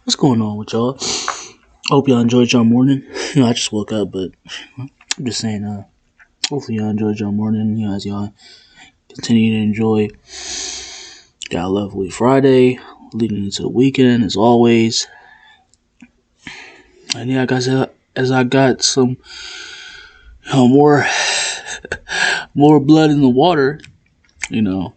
What's going on with y'all? Hope y'all enjoyed your morning. I just woke up, but I'm just saying, hopefully y'all enjoyed your morning, as y'all continue to enjoy. Got a lovely Friday, leading into the weekend, as always. And yeah, guys, as I got some, more, more blood in the water, you know,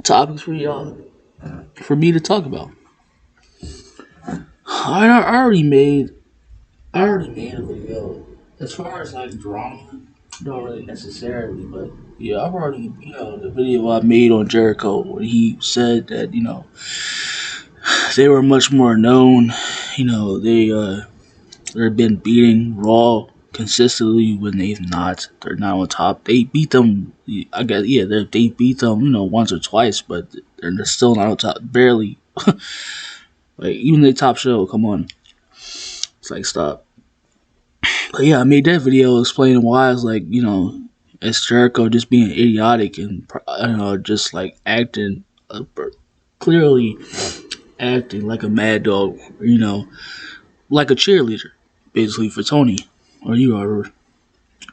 topics for y'all, for me to talk about. I already made a video. As far as like drama, not really necessarily, but yeah, I've already, the video I made on Jericho when he said that, they were much more known. They've been beating Raw consistently when they're not on top. They beat them, I guess, yeah, they beat them, once or twice, but they're still not on top, barely. Like even the top show, come on, it's like stop. But yeah, I made that video explaining why it's like, as Jericho just being idiotic and, just like acting, clearly acting like a mad dog, like a cheerleader, basically for Tony. Or you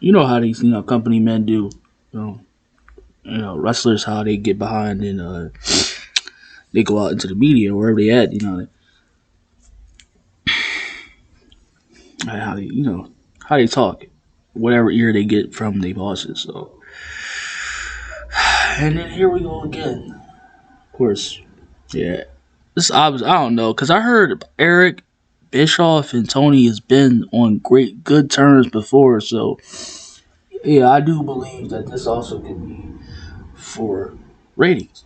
know how these, company men do, you know, wrestlers, how they get behind and, they go out into the media, wherever they at, how they, how they talk, whatever ear they get from their bosses. So, and then here we go again. Of course, yeah. This obvious. I don't know, cause I heard Eric Bischoff and Tony has been on good terms before. So yeah, I do believe that this also could be for ratings.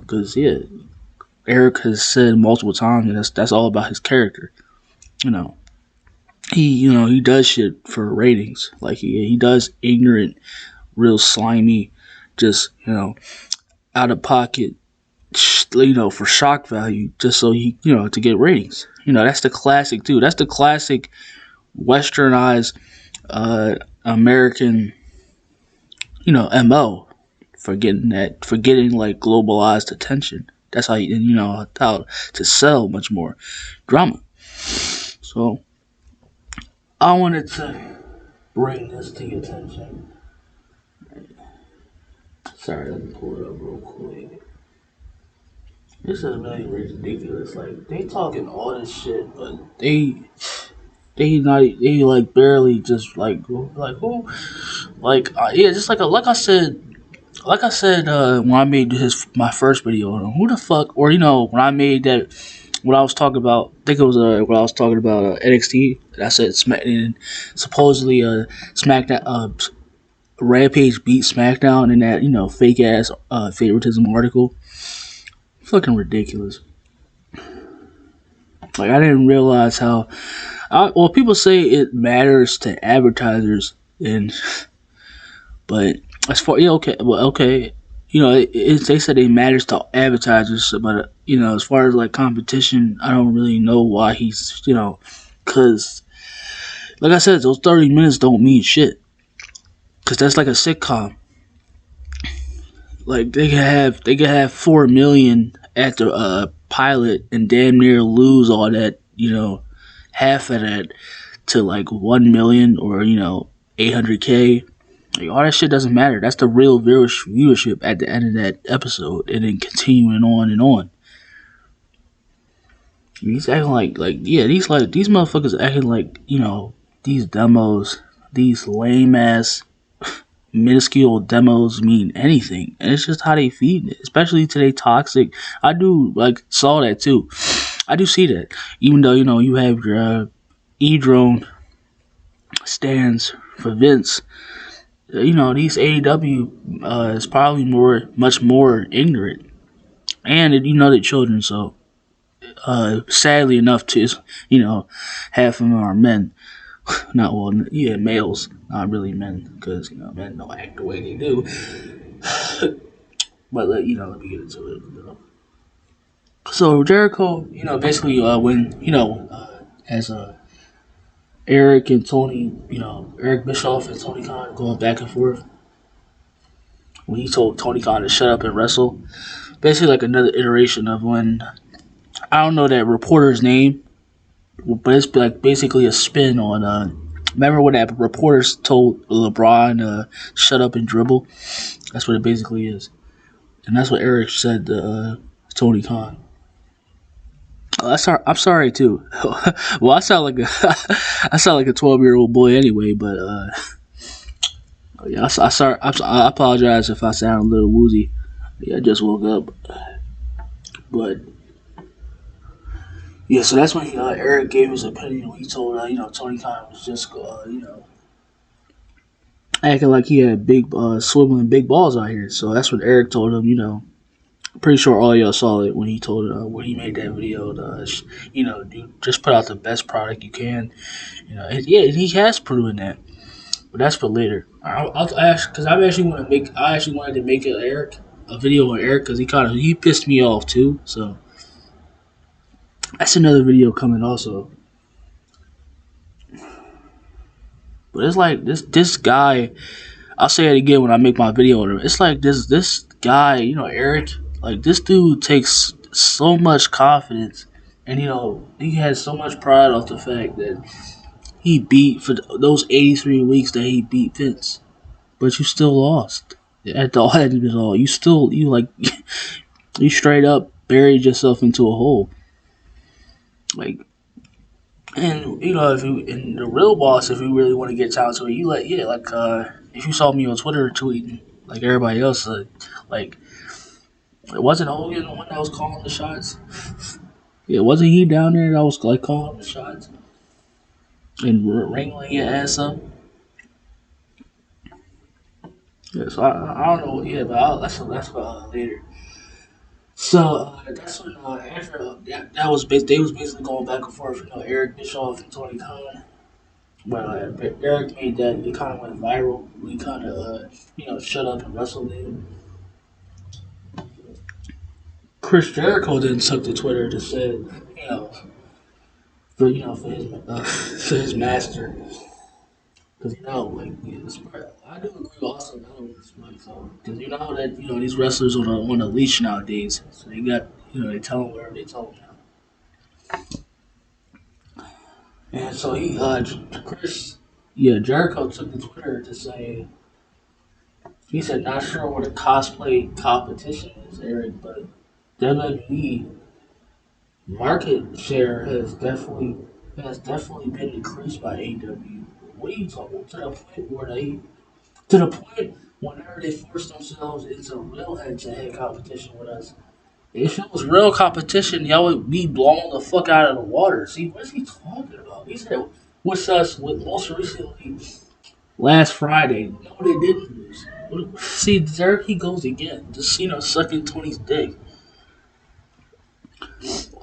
Cause yeah, Eric has said multiple times that that's all about his character. You know, he does shit for ratings. Like he does ignorant, real slimy, just out of pocket, for shock value, just so to get ratings. That's the classic too. That's the classic westernized American, MO for getting like globalized attention. That's how how to sell much more drama. So I wanted to bring this to your attention. Sorry, let me pull it up real quick. This is really ridiculous. Like they talking all this shit, but they like barely just like who yeah, just like I said when I made my first video on who the fuck, or when I made that, when I was talking about, I think it was when I was talking about NXT, and I said and supposedly SmackDown, Rampage beat SmackDown in that fake ass favoritism article. Fucking ridiculous. Like I didn't realize how. Well, people say it matters to advertisers, but as far, yeah, okay, well, okay, they said it matters to advertisers, but as far as like competition, I don't really know why he's because like I said, those 30 minutes don't mean shit, because that's like a sitcom. Like they could have 4 million at the pilot and damn near lose all that, half of that to like 1 million or 800K. Like all that shit doesn't matter. That's the real viewership at the end of that episode, and then continuing on and on. He's acting like yeah, these motherfuckers acting like these demos, these lame ass minuscule demos mean anything, and it's just how they feed it, especially today toxic. I do saw that too. I do see that, even though you have your e-drone stands for Vince. These AEW is probably much more ignorant, and they're children. So sadly enough, to half of them are men. Not well, yeah, males, not really men, because men don't act the way they do. But let me get into it. So Jericho, basically when as Eric and Tony, Eric Bischoff and Tony Khan going back and forth, when he told Tony Khan to shut up and wrestle, basically like another iteration of when I don't know that reporter's name, but it's like basically a spin on. Remember when that reporters told LeBron shut up and dribble? That's what it basically is, and that's what Eric said to Tony Khan. I'm sorry too. Well, I sound like a I sound like a 12-year-old boy anyway. But yeah, I apologize if I sound a little woozy. Yeah, I just woke up. But yeah, so that's when Eric gave his opinion. When he told Tony Khan was just acting like he had big swiveling big balls out here. So that's what Eric told him. I'm pretty sure all y'all saw it when he told when he made that video. Just put out the best product you can. Yeah, he has proven that. But that's for later. I'll ask because I actually wanted to make a video on Eric because he pissed me off too. So that's another video coming also. But it's like this guy. I'll say it again when I make my video on him. It's like this guy, Eric. Like this dude takes so much confidence, and he has so much pride off the fact that he beat for those 83 weeks that he beat Vince, but you still lost. At the end of it all, you straight up buried yourself into a hole. Like, and if you in the real boss, if you really want to get down to it, if you saw me on Twitter tweeting like everybody else, like it wasn't Hogan the one that was calling the shots. Yeah, wasn't he down there that was like calling the shots and wrangling your ass up? Yeah, so I don't know. Yeah, but that's for later. So that's when after that was they was basically going back and forth. Eric Bischoff and Tony Khan. But Eric made that it kind of went viral. We kind of shut up and wrestled him. Chris Jericho then took to Twitter to say, for his for his master, because I do agree also now with this mic so because that these wrestlers on a leash nowadays, so they got they tell them whatever they tell them now. And so Chris, yeah, Jericho took to Twitter to say he said not sure what a cosplay competition is, Eric, but WWE market share has definitely been increased by AEW. What are you talking about? To the point whenever they force themselves into real head-to-head competition with us. If it was real competition, y'all would be blown the fuck out of the water. See, what is he talking about? He said, "What's us with most recently last Friday?" No, they didn't lose. See, there he goes again. Just sucking Tony's dick.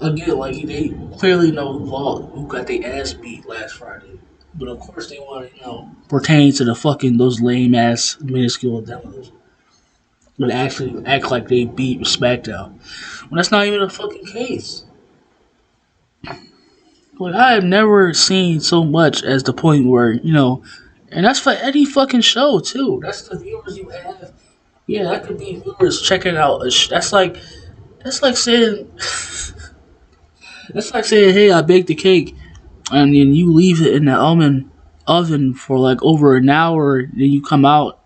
Again, like they clearly know who got their ass beat last Friday. But of course they want to, pertain to the fucking those lame ass minuscule demos. But actually act like they beat SmackDown. When that's not even the fucking case. Like I have never seen so much as the point where, and that's for any fucking show too. That's the viewers you have. Yeah, that could be viewers checking out that's like saying that's like saying, hey, I baked the cake and then you leave it in the oven for like over an hour. Then you come out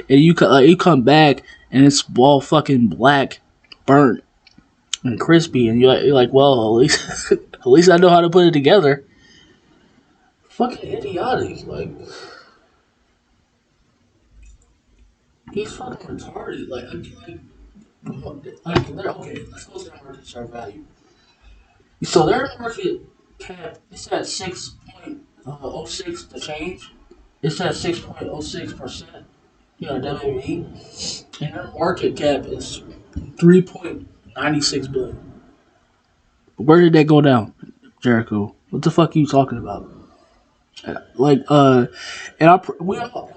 and you come back and it's all fucking black, burnt and crispy, and you're like, well, at least at least I know how to put it together. Fucking idiotic, like he's fucking retarded. Okay, let's go to the market share value. So their market cap it's at 6.06 to change. It's at 6.06%. WWE, and their market cap is 3.96 billion. Where did that go down, Jericho? What the fuck are you talking about? Like, and we all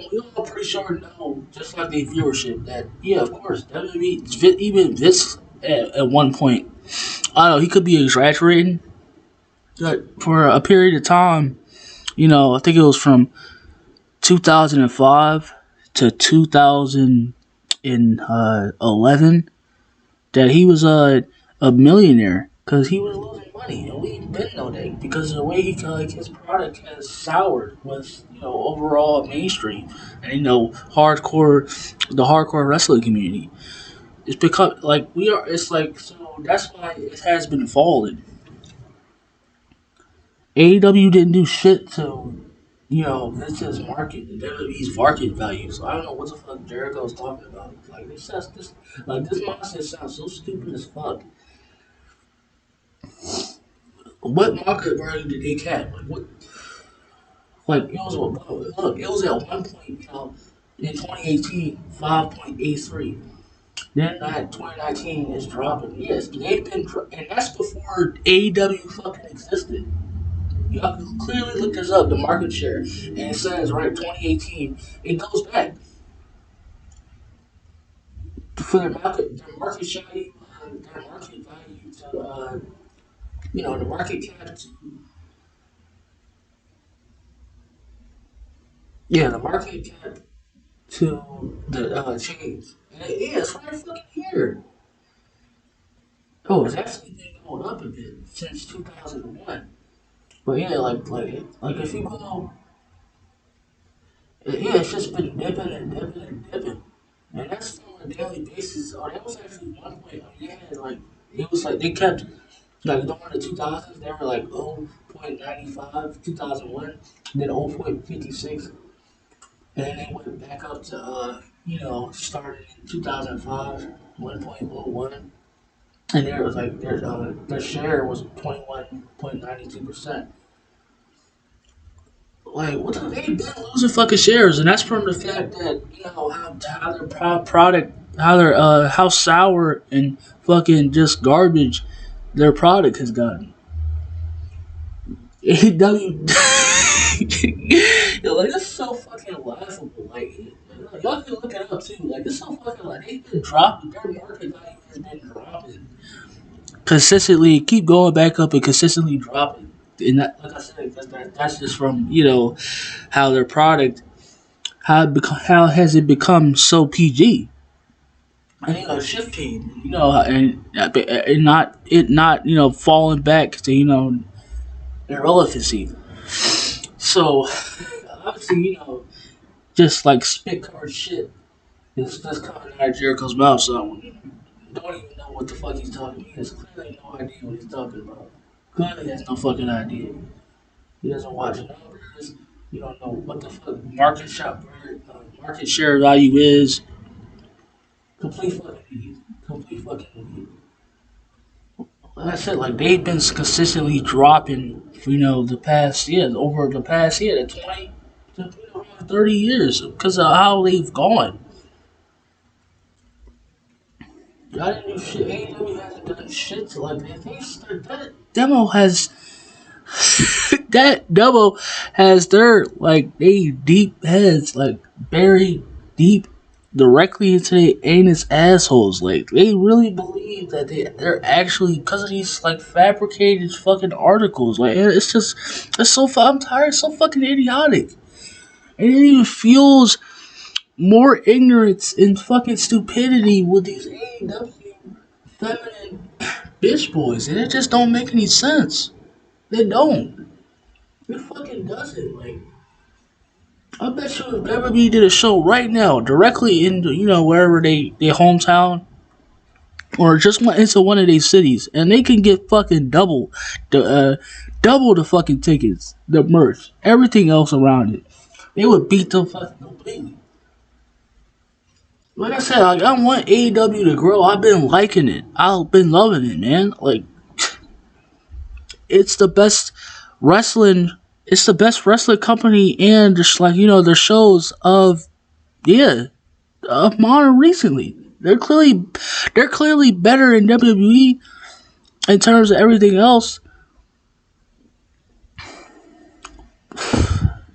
pretty sure know, just like the viewership, that yeah, of course, WWE, even this at one point, I don't know, he could be exaggerating, but for a period of time, I think it was from 2005 to 2011 that he was a millionaire because he was losing money, and we didn't know that because of the way he like his product has soured with overall mainstream and the hardcore wrestling community. It's become like we are. It's like so that's why it has been falling. AEW didn't do shit to it's his market, the WWE's market value. So I don't know what the fuck Jericho's talking about. Like this nonsense sounds so stupid as fuck. What market value did they cap? Like what? Like it was look, it was at one point, in 2018, 5.83. Then that 2019 is dropping. Yes, they've been, and that's before AEW fucking existed. Y'all can clearly look this up, the market share, and it says right 2018. It goes back for their market share, their market value to the market cap to the market cap to the change. And it's right fucking here. Oh, it's actually been going up a bit since 2001. But yeah, like if you go, yeah, it's just been dipping and dipping and dipping, and that's on a daily basis. Oh, that was actually one point. I mean, they had like it was like they kept like during the 2000s they were like 0.95 2001, then 0.56, and then they went back up to started in 2005 1.01. And there was like their share was 21.92%. Like what the they've been losing fucking shares, and that's from the fact that how their product, how sour and fucking just garbage their product has gotten. AEW, yo, like it's so fucking laughable. Like y'all can look it up too. Like it's so fucking like they've been dropping. Their market value has been dropping consistently, keep going back up and consistently dropping. And like I said, that's just from how their product how has it become so PG and shifting and not falling back to irrelevancy. So obviously just like spit covered shit is just coming out of Jericho's mouth. So don't even know what the fuck he's talking about. He has clearly no idea what he's talking about. Clearly has no fucking idea. He doesn't watch numbers. You don't know what the fuck market share value is. Complete fucking idiot. Complete fucking idiot. Like I said, like they've been consistently dropping for the past over the past the 20 to 30 years because of how they've gone. I didn't do shit. AEW hasn't done shit to like that demo has that demo has their like they deep heads like buried deep directly into their anus assholes. Like they really believe that they're actually because of these like fabricated fucking articles. Like it's just I'm tired. It's so fucking idiotic. And it even fuels more ignorance and fucking stupidity with these AEW feminine bitch boys, and it just don't make any sense. They don't. It fucking doesn't. Like, I bet you if WWE did a show right now, directly into wherever their hometown, or just went into one of these cities, and they can get fucking double the fucking tickets, the merch, everything else around it. They would beat them fucking completely. Like I said, like, I want AEW to grow. I've been liking it. I've been loving it, man. Like, it's the best wrestling. It's the best wrestling company, and just like their shows of modern recently. They're clearly better in WWE in terms of everything else.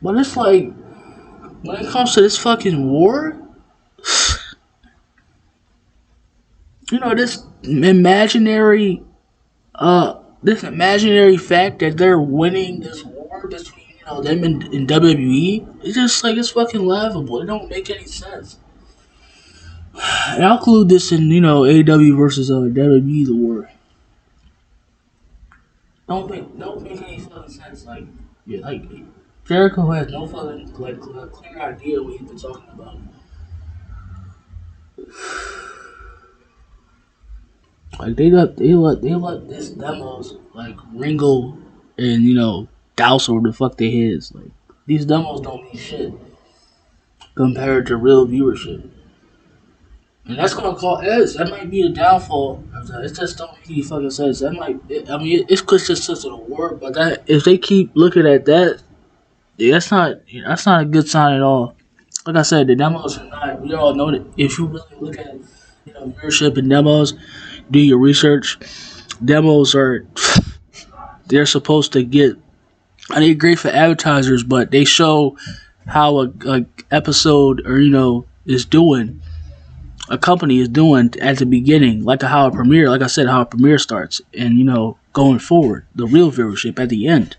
But it's like when it comes to this fucking war, this imaginary this imaginary fact that they're winning this war between them and WWE, it's just like it's fucking laughable. It don't make any sense. And I'll include this in AEW versus WWE the war. Don't make any fucking sense. Like, yeah, like Jericho has no fucking clear idea what he's been talking about. Like they let this demos like Ringo and douse over the fuck their heads. Like these demos don't mean shit compared to real viewership. And that's gonna call Eds. That might be a downfall. It just don't make any fucking sense. That might. It's consistent of the war, but that if they keep looking at that, yeah, that's not a good sign at all. Like I said, the demos are not. We all know that if you really look at viewership and demos, do your research. Demos are they're supposed to get. They're great for advertisers, but they show how a episode or is doing a company is doing at the beginning, like how a premiere, like I said, how a premiere starts, and going forward, the real viewership at the end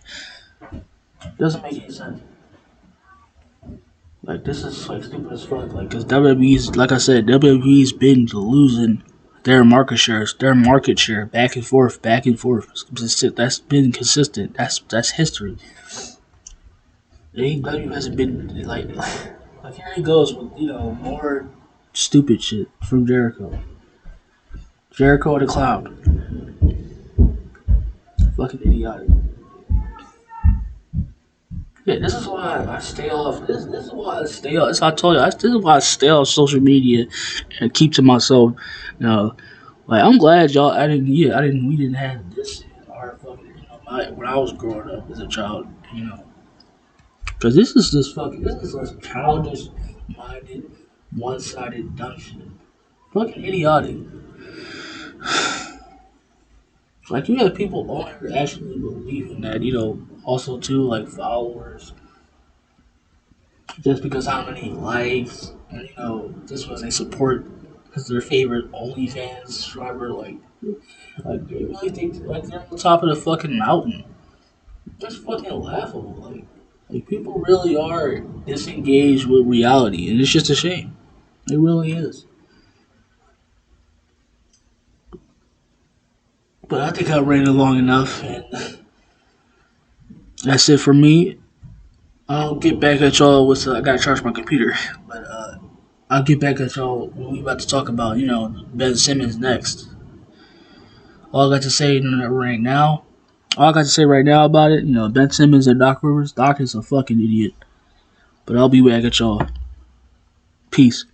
doesn't make any sense. Like this is like stupid as fuck. Like because WWE's, like I said, WWE's been losing their market share, back and forth, back and forth. That's been consistent. That's history. AEW hasn't been like here he goes with more stupid shit from Jericho. Jericho the Clown. Fucking idiotic. Yeah, this is why I stay off. This is why I stay off. As I told you, this is why I stay off social media and keep to myself. Like I'm glad y'all. I didn't. Yeah, I didn't. We didn't have this in our fucking. When I was growing up as a child. Because this is just childish minded, one sided dumb shit. Fucking idiotic. Like you have people on here actually believing that, also too like followers just because how many likes and just because they support because their favorite OnlyFans subscriber like they really think like they're on the top of the fucking mountain. That's fucking laughable. Like people really are disengaged with reality and it's just a shame. It really is. But I think I ran it long enough and that's it for me. I'll get back at y'all with I gotta charge my computer. But I'll get back at y'all when we about to talk about, Ben Simmons next. All I got to say right now, all I got to say right now about it, Ben Simmons and Doc Rivers. Doc is a fucking idiot. But I'll be back at y'all. Peace.